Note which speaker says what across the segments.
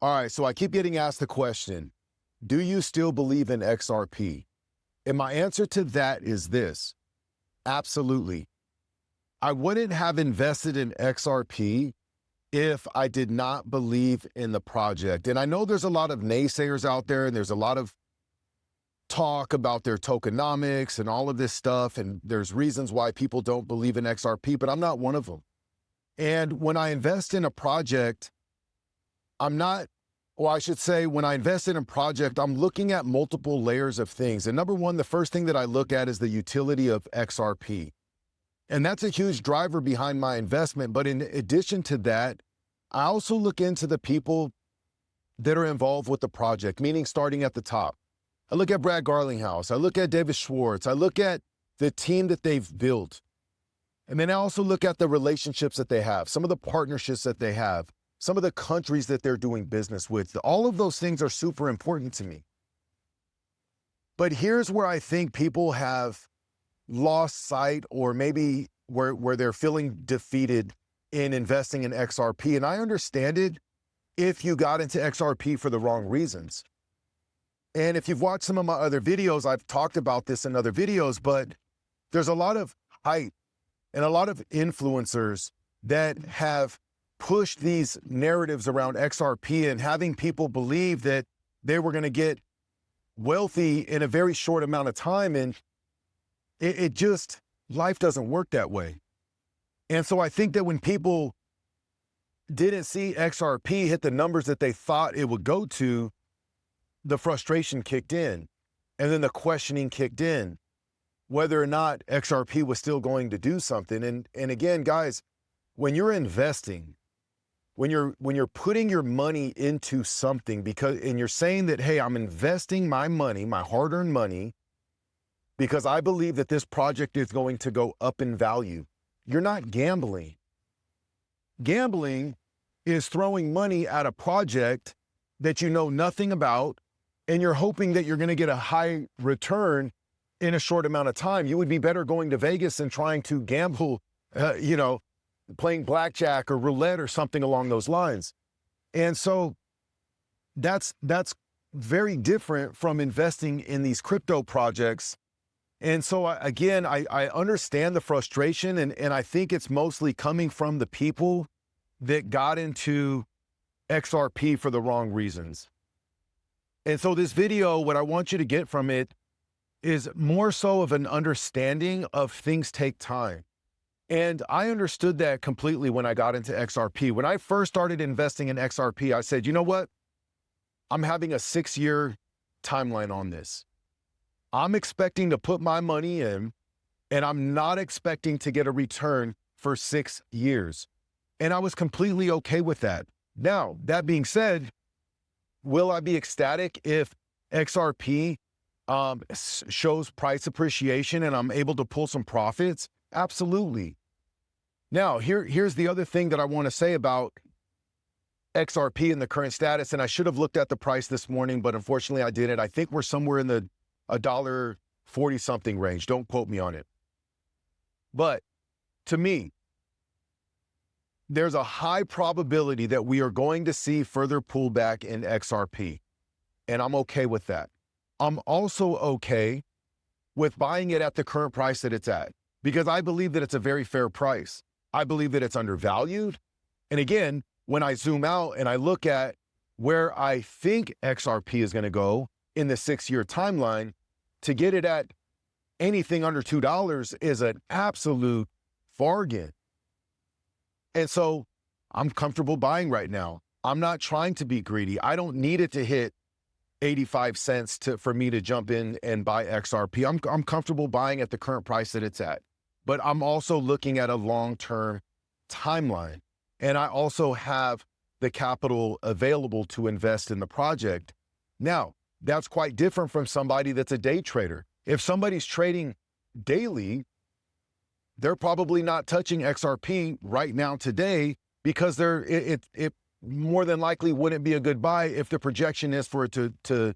Speaker 1: All right, so I keep getting asked the question, do you still believe in XRP? And my answer to that is this: absolutely. I wouldn't have invested in XRP if I did not believe in the project. And I know there's a lot of naysayers out there, and there's a lot of talk about their tokenomics and all of this stuff, and there's reasons why people don't believe in XRP, but I'm not one of them. And when I invest in a project, I'm not, or I should say, when I invest in a project, I'm looking at multiple layers of things. And number one, the first thing that I look at is the utility of XRP. And that's a huge driver behind my investment. But in addition to that, I also look into the people that are involved with the project, meaning starting at the top. I look at Brad Garlinghouse. I look at David Schwartz. I look at the team that they've built. And then I also look at the relationships that they have, some of the partnerships that they have, some of the countries that they're doing business with. All of those things are super important to me. But here's where I think people have lost sight, or maybe where they're feeling defeated in investing in XRP. And I understand it if you got into XRP for the wrong reasons. And if you've watched some of my other videos, I've talked about this in other videos, but there's a lot of hype and a lot of influencers that have pushed these narratives around XRP and having people believe that they were going to get wealthy in a very short amount of time. And it just, life doesn't work that way. And so I think that when people didn't see XRP hit the numbers that they thought it would go to, the frustration kicked in, and then the questioning kicked in, whether or not XRP was still going to do something. And again, guys, when you're investing, when you're putting your money into something, and you're saying that, hey, I'm investing my money, my hard-earned money, because I believe that this project is going to go up in value, you're not gambling. Gambling is throwing money at a project that you know nothing about, and you're hoping that you're going to get a high return in a short amount of time. You would be better going to Vegas and trying to gamble, playing blackjack or roulette or something along those lines. And so that's very different from investing in these crypto projects. And so again, I understand the frustration, and I think it's mostly coming from the people that got into XRP for the wrong reasons. And so this video, what I want you to get from it is more so of an understanding of things take time. And I understood that completely when I got into XRP. When I first started investing in XRP, I said, you know what? I'm having a 6-year timeline on this. I'm expecting to put my money in, and I'm not expecting to get a return for 6 years. And I was completely okay with that. Now, that being said, will I be ecstatic if XRP shows price appreciation and I'm able to pull some profits? Absolutely. Now, here's the other thing that I want to say about XRP and the current status, and I should have looked at the price this morning, but unfortunately I didn't. I think we're somewhere in the $1.40 something range. Don't quote me on it. But to me, there's a high probability that we are going to see further pullback in XRP, and I'm okay with that. I'm also okay with buying it at the current price that it's at, because I believe that it's a very fair price. I believe that it's undervalued. And again, when I zoom out and I look at where I think XRP is going to go in the 6-year timeline, to get it at anything under $2 is an absolute bargain. And so I'm comfortable buying right now. I'm not trying to be greedy. I don't need it to hit 85 cents for me to jump in and buy XRP. I'm comfortable buying at the current price that it's at. But I'm also looking at a long-term timeline. And I also have the capital available to invest in the project. Now, that's quite different from somebody that's a day trader. If somebody's trading daily, they're probably not touching XRP right now today, because it more than likely wouldn't be a good buy if the projection is for it to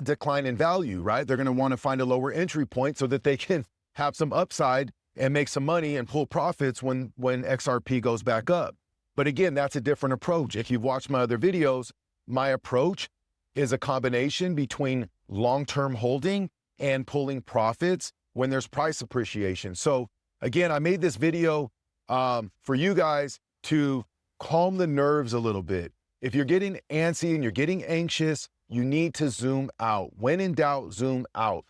Speaker 1: decline in value, right? They're going to want to find a lower entry point so that they can have some upside and make some money and pull profits when XRP goes back up. But again, that's a different approach. If you've watched my other videos, my approach is a combination between long-term holding and pulling profits when there's price appreciation. So again, I made this video for you guys to calm the nerves a little bit. If you're getting antsy and you're getting anxious, you need to zoom out. When in doubt, zoom out.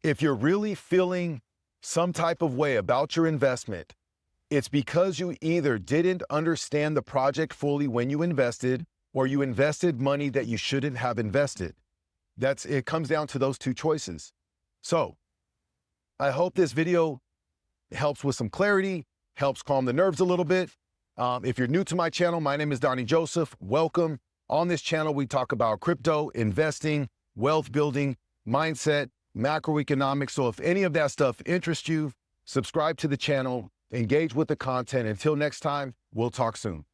Speaker 1: If you're really feeling some type of way about your investment, it's because you either didn't understand the project fully when you invested, or you invested money that you shouldn't have invested. It comes down to those two choices. So I hope this video helps with some clarity, helps calm the nerves a little bit. If you're new to my channel, my name is Donnie Joseph. Welcome. On this channel, we talk about crypto, investing, wealth building, mindset, macroeconomics. So if any of that stuff interests you, subscribe to the channel, engage with the content. Until next time, we'll talk soon.